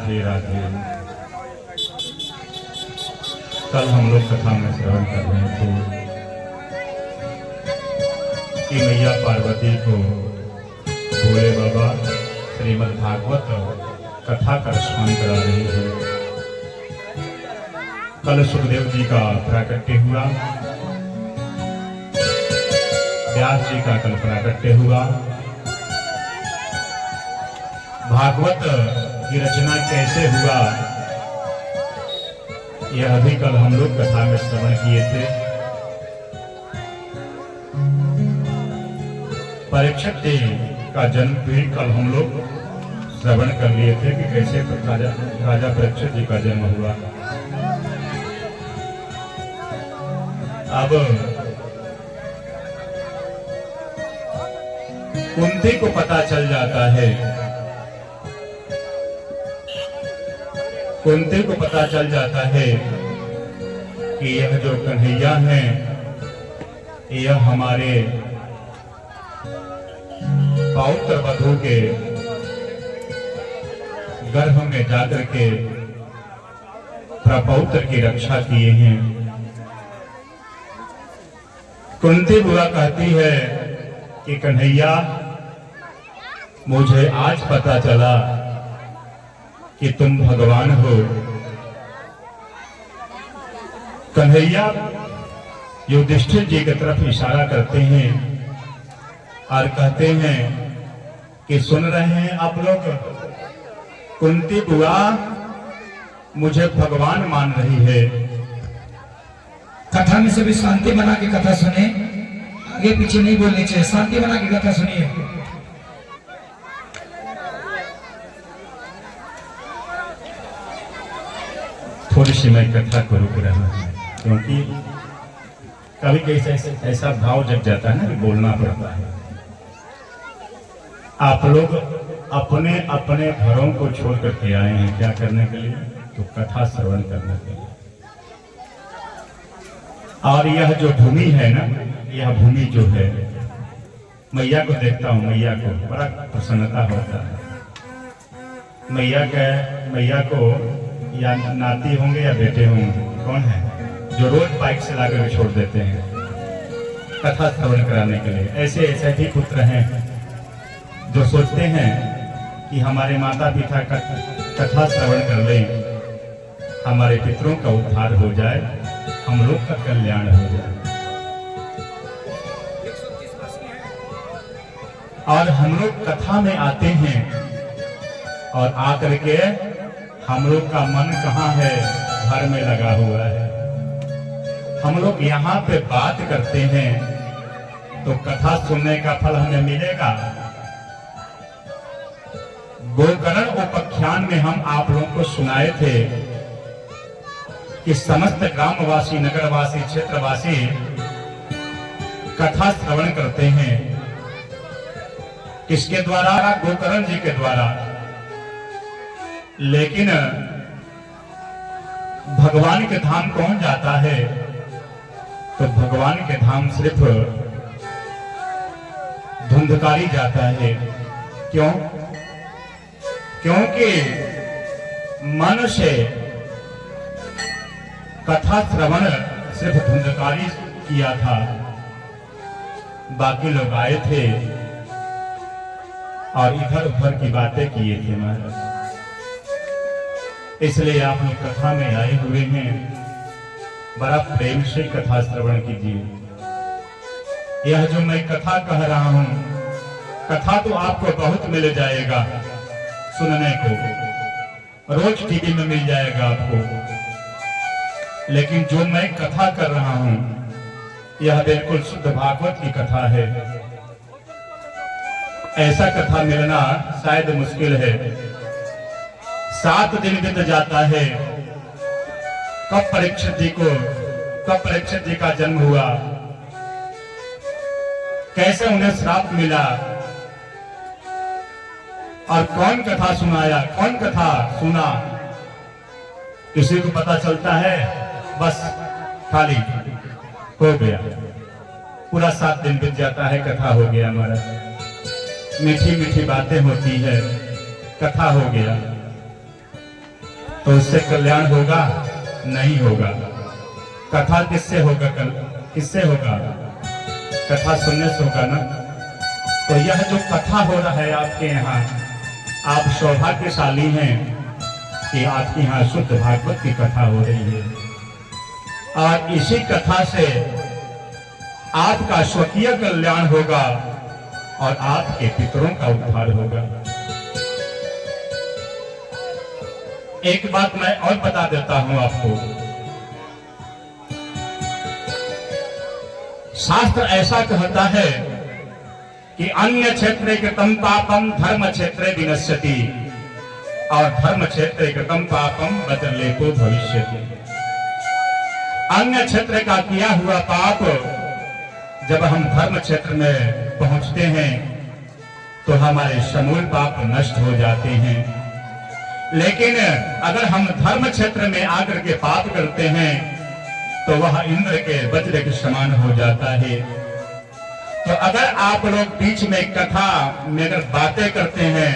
राधे राधे। कल हम लोग कथा में श्रवण कर रहे थे कि मैया पार्वती को भोले बाबा श्रीमद् भागवत कथा का स्मरण करा रही है। कल सुखदेव जी का प्राकट्य हुआ, व्यास जी का कल प्राकट्य हुआ। भागवत की रचना कैसे हुआ यह भी कल हम लोग कथा में श्रवण किए थे। परीक्षित जी का जन्म भी कल हम लोग श्रवण कर लिए थे कि कैसे राजा परीक्षित जी का जन्म हुआ। अब कुंती को पता चल जाता है, कुंती को पता चल जाता है कि यह जो कन्हैया हैं यह हमारे पौत्र वधू के गर्भ में जाकर के प्रपौत्र की रक्षा किए हैं। कुंती बुआ कहती है कि कन्हैया मुझे आज पता चला कि तुम भगवान हो। कन्हैया युधिष्ठिर जी की तरफ इशारा करते हैं और कहते हैं कि सुन रहे हैं आप लोग, कुंती बुआ मुझे भगवान मान रही है। कथा में सभी शांति बना के कथा सुने, आगे पीछे नहीं बोलनी चाहिए, शांति बना के कथा सुनिए। थोड़ी सी मैं कथा को रुक रहा हूँ क्योंकि कभी कभी ऐसा भाव जग जाता है ना कि बोलना पड़ता है। आप लोग अपने अपने घरों को छोड़ करके आए हैं क्या करने के लिए? तो कथा श्रवण करने के लिए। और यह जो भूमि है ना, यह भूमि जो है, मैया को देखता हूँ, मैया को बड़ा प्रसन्नता होता है। मैया को या नाती होंगे या बेटे होंगे, कौन है जो रोज बाइक से लाकर छोड़ देते हैं कथा श्रवण कराने के लिए? ऐसे ऐसे भी पुत्र हैं जो सोचते हैं कि हमारे माता पिता का कथा श्रवण कर लें, हमारे पितरों का उद्धार हो जाए, हम लोग का कल्याण हो जाए। और हम लोग कथा में आते हैं और आकर के हम लोग का मन कहाँ है? घर में लगा हुआ है। हम लोग यहाँ पे बात करते हैं तो कथा सुनने का फल हमें मिलेगा। गोकर्ण उपाख्यान में हम आप लोगों को सुनाए थे कि समस्त ग्रामवासी, नगरवासी, क्षेत्रवासी कथा श्रवण करते हैं। किसके द्वारा? गोकर्ण जी के द्वारा। लेकिन भगवान के धाम कौन जाता है? तो भगवान के धाम सिर्फ धुंधकारी जाता है। क्यों? क्योंकि मन से कथा श्रवण सिर्फ धुंधकारी किया था, बाकी लोग आए थे और इधर उधर की बातें किए थे महाराज। इसलिए आप लोग कथा में आए हुए हैं, बड़ा प्रेम से कथा श्रवण कीजिए। यह जो मैं कथा कह रहा हूं, कथा तो आपको बहुत मिल जाएगा सुनने को, रोज टीवी में मिल जाएगा आपको। लेकिन जो मैं कथा कर रहा हूं यह बिल्कुल शुद्ध भागवत की कथा है। ऐसा कथा मिलना शायद मुश्किल है। 7 दिन बीत जाता है। कब परीक्षित जी का जन्म हुआ, कैसे उन्हें श्राप मिला और कौन कथा सुनाया, कौन कथा सुना, किसी को पता चलता है? बस खाली हो गया। पूरा 7 दिन बीत जाता है, कथा हो गया हमारा। मीठी मीठी बातें होती है, कथा हो गया। तो उससे कल्याण होगा? नहीं होगा। कथा किससे होगा? किससे होगा? कथा सुनने से होगा ना। तो यह जो कथा हो रहा है आपके यहाँ, आप सौभाग्यशाली हैं कि आपके यहाँ शुद्ध भागवत की कथा हो रही है। और इसी कथा से आपका स्वकीय कल्याण होगा और आपके पितरों का उद्धार होगा। एक बात मैं और बता देता हूं आपको, शास्त्र ऐसा कहता है कि अन्य क्षेत्रे कृतम पापम धर्म क्षेत्रे विनश्यति और धर्म क्षेत्रे कृतम पापम बदलेको भविष्यति। अन्य क्षेत्र का किया हुआ पाप जब हम धर्म क्षेत्र में पहुंचते हैं तो हमारे समूल पाप नष्ट हो जाते हैं। लेकिन अगर हम धर्म क्षेत्र में आकर के पाप करते हैं तो वह इंद्र के वज्र के समान हो जाता है। तो अगर आप लोग बीच में कथा में अगर बातें करते हैं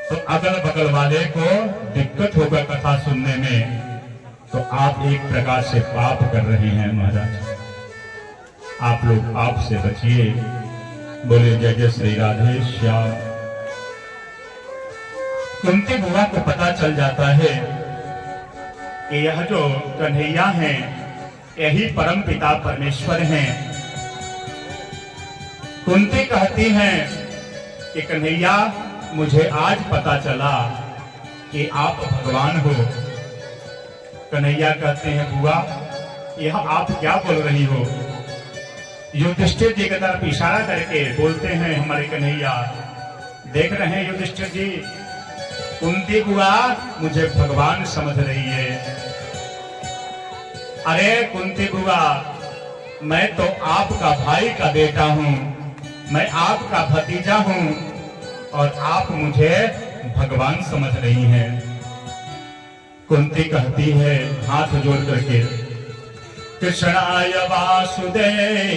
तो अगल बगल वाले को दिक्कत होगा कथा सुनने में, तो आप एक प्रकार से पाप कर रहे हैं महाराज। आप लोग पाप से बचिए। बोले जय जय श्री राधे श्याम। कुंती बुआ को पता चल जाता है कि यह जो कन्हैया हैं यही परम पिता परमेश्वर हैं। कुंती कहती हैं कि कन्हैया मुझे आज पता चला कि आप भगवान हो। कन्हैया कहते हैं बुआ यह आप क्या बोल रही हो? युधिष्ठिर जी की तरफ इशारा करके बोलते हैं हमारे कन्हैया, देख रहे हैं युधिष्ठिर जी, कुंती बुआ मुझे भगवान समझ रही है। अरे कुंती बुआ, मैं तो आपका भाई का बेटा हूं, मैं आपका भतीजा हूं और आप मुझे भगवान समझ रही हैं। कुंती कहती है हाथ जोड़ करके, कृष्णाय वासुदेवाय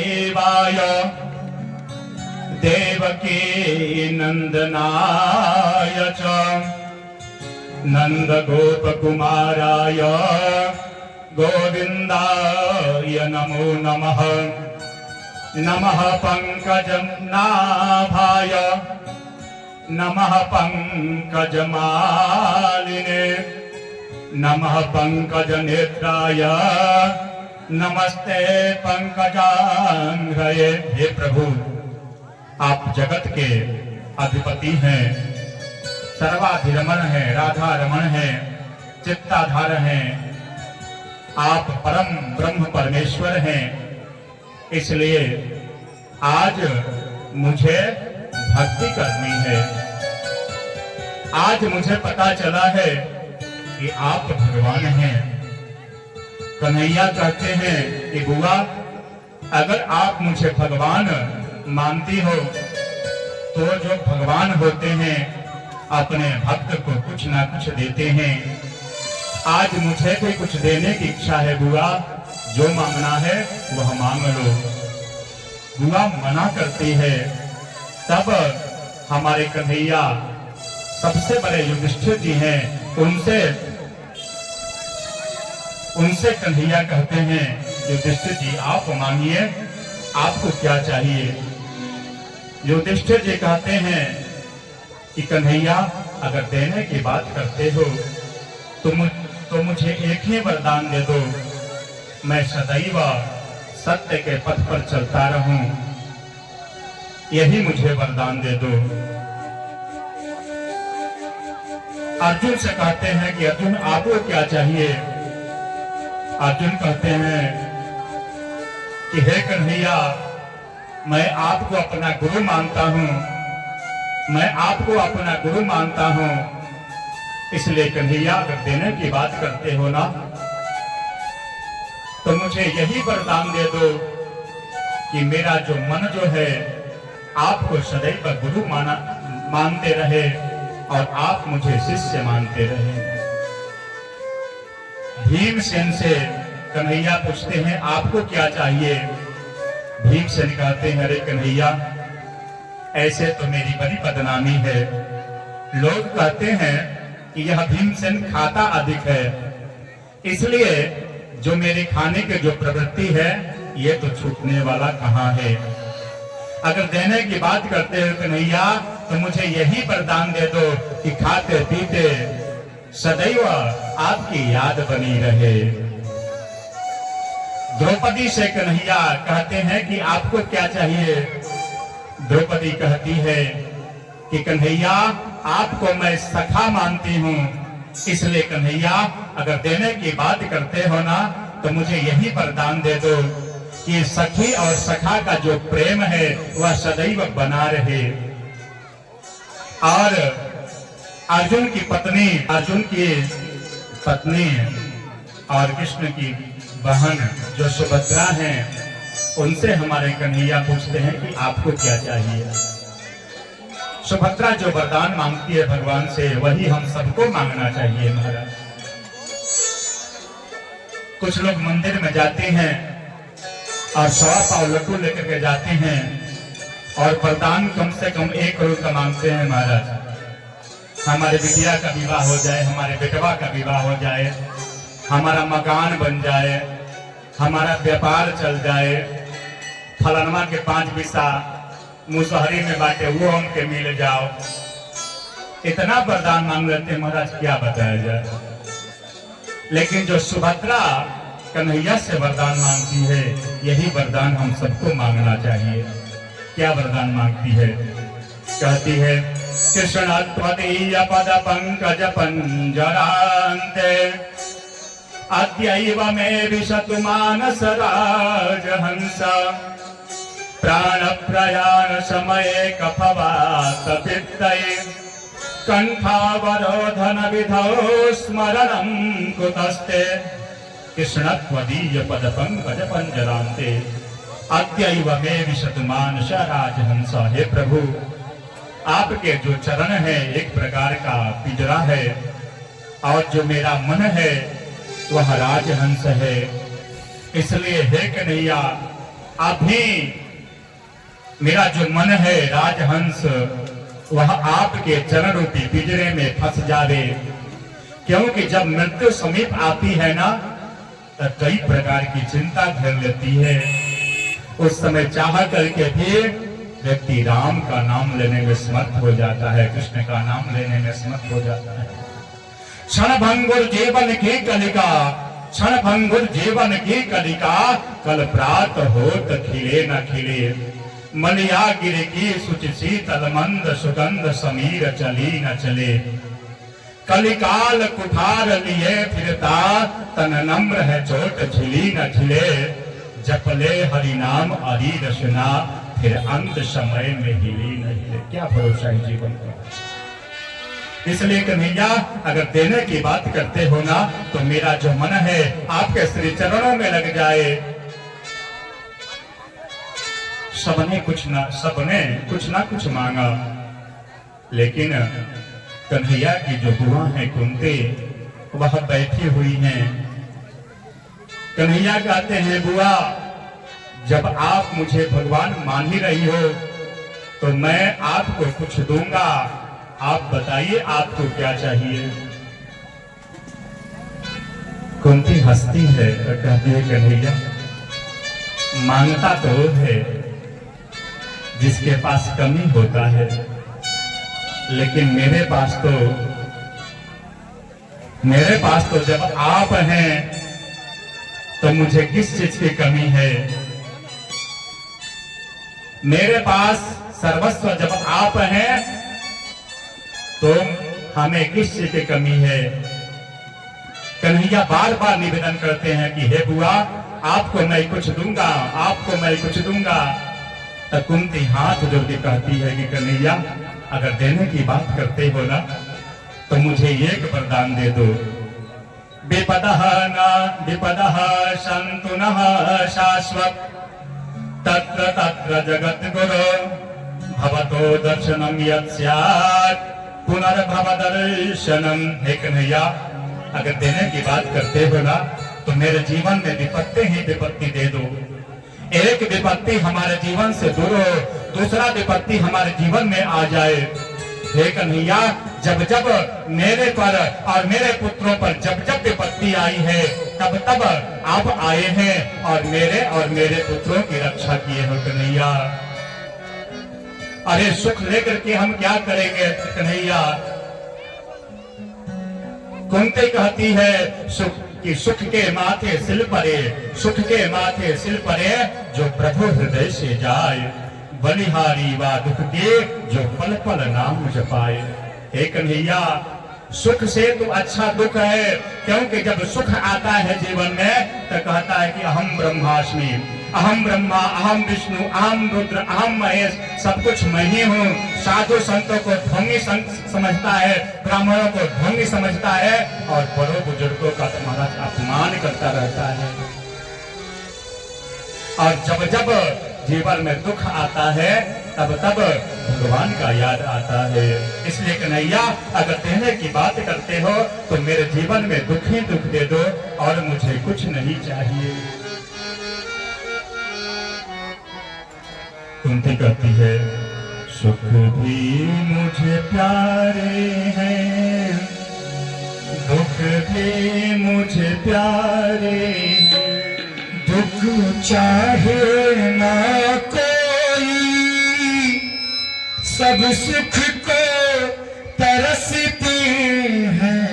देवकी नंदनाय च नंद गोप कुमाराय गोविंदाय नमो नमः। नमः पंकजं नाभाय नमः पंकजमालिने नमः पंकज नेत्राय नमस्ते पंकजांघ्रये। हे प्रभु, आप जगत के अधिपति हैं, सर्वाधिरमण हैं, राधा रमण हैं, चित्ताधार हैं, आप परम ब्रह्म परमेश्वर हैं। इसलिए आज मुझे भक्ति करनी है। आज मुझे पता चला है कि आप भगवान हैं। कन्हैया कहते हैं कि बुआ अगर आप मुझे भगवान मानती हो तो जो भगवान होते हैं अपने भक्त को कुछ ना कुछ देते हैं। आज मुझे भी कुछ देने की इच्छा है बुआ, जो मांगना है वह मांग लो। बुआ मना करती है। तब हमारे कन्हैया सबसे बड़े युधिष्ठिर जी हैं, उनसे कन्हैया कहते हैं युधिष्ठिर जी आप मांगिए, आपको क्या चाहिए? युधिष्ठिर जी कहते हैं कि कन्हैया अगर देने की बात करते हो तो मुझे एक ही वरदान दे दो, मैं सदैव सत्य के पथ पर चलता रहूं, यही मुझे वरदान दे दो। अर्जुन से कहते हैं कि अर्जुन आपको क्या चाहिए? अर्जुन कहते हैं कि हे कन्हैया, मैं आपको अपना गुरु मानता हूं, मैं आपको अपना गुरु मानता हूं। इसलिए कन्हैया अगर देने की बात करते हो ना तो मुझे यही वरदान दे दो कि मेरा जो मन जो है आपको सदैव गुरु मानते रहे और आप मुझे शिष्य मानते रहे। भीमसेन से कन्हैया पूछते हैं आपको क्या चाहिए? भीमसेन कहते हैं अरे कन्हैया, ऐसे तो मेरी बड़ी बदनामी है। लोग कहते हैं कि यह भीमसेन खाता अधिक है, इसलिए जो मेरे खाने के जो प्रवृत्ति है ये तो छूटने वाला कहाँ है। अगर देने की बात करते हो कन्हैया तो मुझे यही वरदान दे दो कि खाते पीते सदैव आपकी याद बनी रहे। द्रौपदी से कन्हैया कहते हैं कि आपको क्या चाहिए। द्रौपदी कहती है कि कन्हैया आपको मैं सखा मानती हूँ, इसलिए कन्हैया अगर देने की बात करते हो ना तो मुझे यही वरदान दे दो कि सखी और सखा का जो प्रेम है वह सदैव बना रहे। और अर्जुन की पत्नी और कृष्ण की बहन जो सुभद्रा हैं, उनसे हमारे कन्हैया पूछते हैं कि आपको क्या चाहिए। सुभद्रा जो वरदान मांगती है भगवान से वही हम सबको मांगना चाहिए महाराज। कुछ लोग मंदिर में जाते हैं और 1.25 पाव लड्डू लेकर के जाते हैं और वरदान कम से कम 1 करोड़ का मांगते हैं महाराज। हमारे बिटिया का विवाह हो जाए, हमारे बेटवा का विवाह हो जाए, हमारा मकान बन जाए, हमारा व्यापार चल जाए, फलनमा के 5 पैसा मुसहरी में बांटे वो हमके मिल जाओ, इतना वरदान मांग लेते हैं महाराज, क्या बताया जाए। लेकिन जो सुभद्रा कन्हैया से वरदान मांगती है यही वरदान हम सबको मांगना चाहिए। क्या वरदान मांगती है? कहती है कृष्ण त्वदीय पद पंकज पंजरान्ते अद्यैव मे विशतु मानस राजहंस प्राण प्रयाण समये कफवात पित्तये कंठावरोधन विधौ स्मरणं कुतस्ते कृष्ण त्वदीय पद पंकज पंजरान्ते अद्यैव मे विशतु मानस राजहंस। हे प्रभु, आपके जो चरण है एक प्रकार का पिंजरा है और जो मेरा मन है वह राजहंस है। इसलिए हे कन्हैया, अभी मेरा जो मन है राजहंस वह आपके चरण रूपी पिंजरे में फंस जावे, क्योंकि जब मृत्यु समीप आती है ना तो कई प्रकार की चिंता घेर लेती है। उस समय चाह करके भी व्यक्ति राम का नाम लेने में समर्थ हो जाता है, कृष्ण का नाम लेने में समर्थ हो जाता है। क्षण भंगुर जीवन की कलिका, क्षण भंगुर जीवन की कलिका, कल प्रात होत खिले न खिले। मलिया गिर की सुचि शीतल मंद सुगंध समीर चली न चले। कलिकाल कुठार लिए फिरता तन नम्र है चोट झिली न झिले। जपले हरि नाम हरि रसना फिर अंत समय में हिली न हिले। क्या भरोसा है जीवन का। इसलिए कन्हैया, अगर देने की बात करते हो ना तो मेरा जो मन है आपके श्री चरणों में लग जाए। सबने कुछ ना कुछ मांगा, लेकिन कन्हैया की जो बुआ है कुंती वह बैठी हुई हैं। कन्हैया कहते हैं बुआ, जब आप मुझे भगवान मान ही रही हो तो मैं आपको कुछ दूंगा, आप बताइए आपको क्या चाहिए। कुंती हंसती है और कहती है कन्हैया, मांगता तो है जिसके पास कमी होता है, लेकिन मेरे पास तो जब आप हैं तो मुझे किस चीज की कमी है। मेरे पास सर्वस्व जब आप हैं तो हमें किस चीज की कमी है। कन्हैया बार बार निवेदन करते हैं कि हे बुआ, आपको मैं कुछ दूंगा, आपको मैं कुछ दूंगा। तो कुंती हाथ जोड़ के कहती है कि कन्हैया, अगर देने की बात करते हो ना तो मुझे एक वरदान दे दो। विपदः न विपदः सन्तु नः शाश्वत तत्र तत्र जगत गुरु भवतो दर्शनम यत् स्यात् पुनर्भव दर्शनम। हे कन्हैया, अगर देने की बात करते हो ना तो मेरे जीवन में विपत्ति ही विपत्ति दे दो। एक विपत्ति हमारे जीवन से दूर हो, दूसरा विपत्ति हमारे जीवन में आ जाए। हे कन्हैया, जब जब मेरे पर और मेरे पुत्रों पर जब जब विपत्ति आई है, तब तब आप आए हैं और मेरे पुत्रों की रक्षा किए हो कन्हैया। अरे सुख लेकर के हम क्या करेंगे कन्हैया। कुंती कहती है सुख के माथे सिल परे, सुख के माथे सिल परे, जो प्रभु हृदय से जाए, बलिहारी वा दुख के जो पल पल नाम जपाए। हे कन्हैया, सुख से तो अच्छा दुख है, क्योंकि जब सुख आता है जीवन में तो कहता है कि अहम ब्रह्मास्मि, अहम ब्रह्मा, अहम विष्णु, अहम रुद्र, अहम महेश, सब कुछ मैं ही हूँ। साधु संतों को ढोंगी समझता है, ब्राह्मणों को ढोंगी समझता है और बड़ों बुजुर्गों का तुम्हारा अपमान करता रहता है। और जब जब जीवन में दुख आता है तब तब भगवान का याद आता है। इसलिए कन्हैया, अगर देने की बात करते हो तो मेरे जीवन में दुख ही दुख दे दो और मुझे कुछ नहीं चाहिए। कुंती कहती है सुख भी मुझे प्यारे हैं, दुख भी मुझे प्यारे हैं, दुख चाहे ना कोई, सब सुख को तरसते हैं,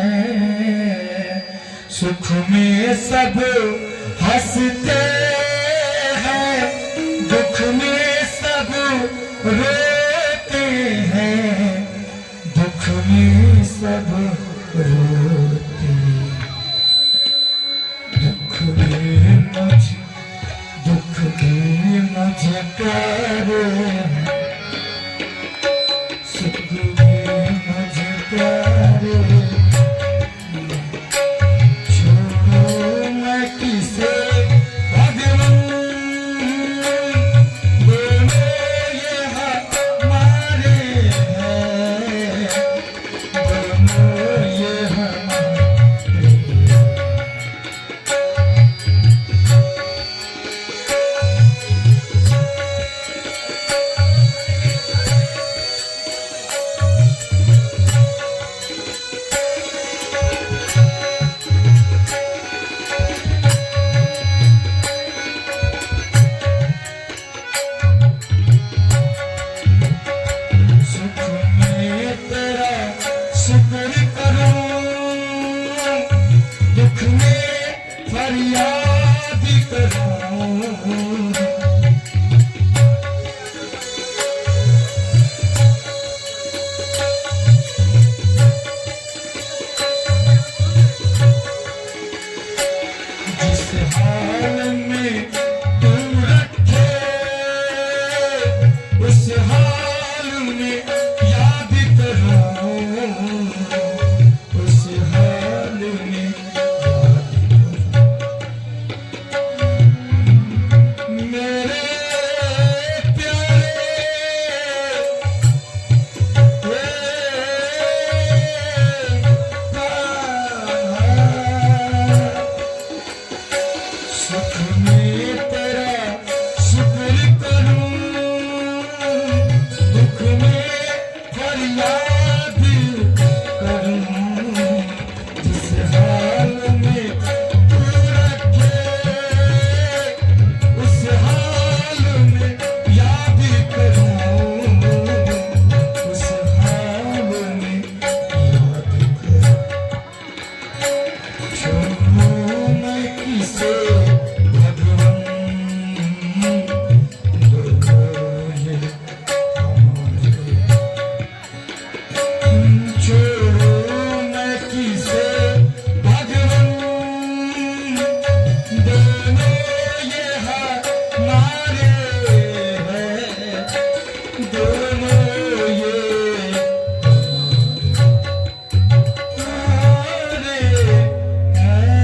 सुख में सब हंसते हैं, दुख में सब रोते हैं, दुख में सब रोते, दुख में मुझे प्यारे हैं, सुख में मुझे प्यारे हैं, छोड़ो मैं किसे भगवान, दोनों ये हमारे हैं, दोनों ये हमारे हैं। शुक्र करूं, दुख में फरियाद करूं, जिस हाल में तू रखे उस हाल में याद करूं, उस हाल में याद करूं। मेरे प्यारे सुख में तेरा शुक्र करूं, दुख में फरियाद करूं, जिस हाल में तू रखे उस हाल में याद करूं, उस हाल में याद करूं। छोड़ो मैं किसे भगवान, दोनों ये हमारे, छोड़ो मैं किसे भगवान, दोनों ये हमारे हैं, दोनों ये हमारे हैं।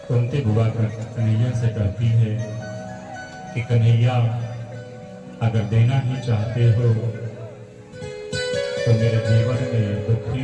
कुंती बुआ कन्हैया से कहती है कि कन्हैया, अगर देना ही चाहते हो तो मेरे जीवन में दुख ही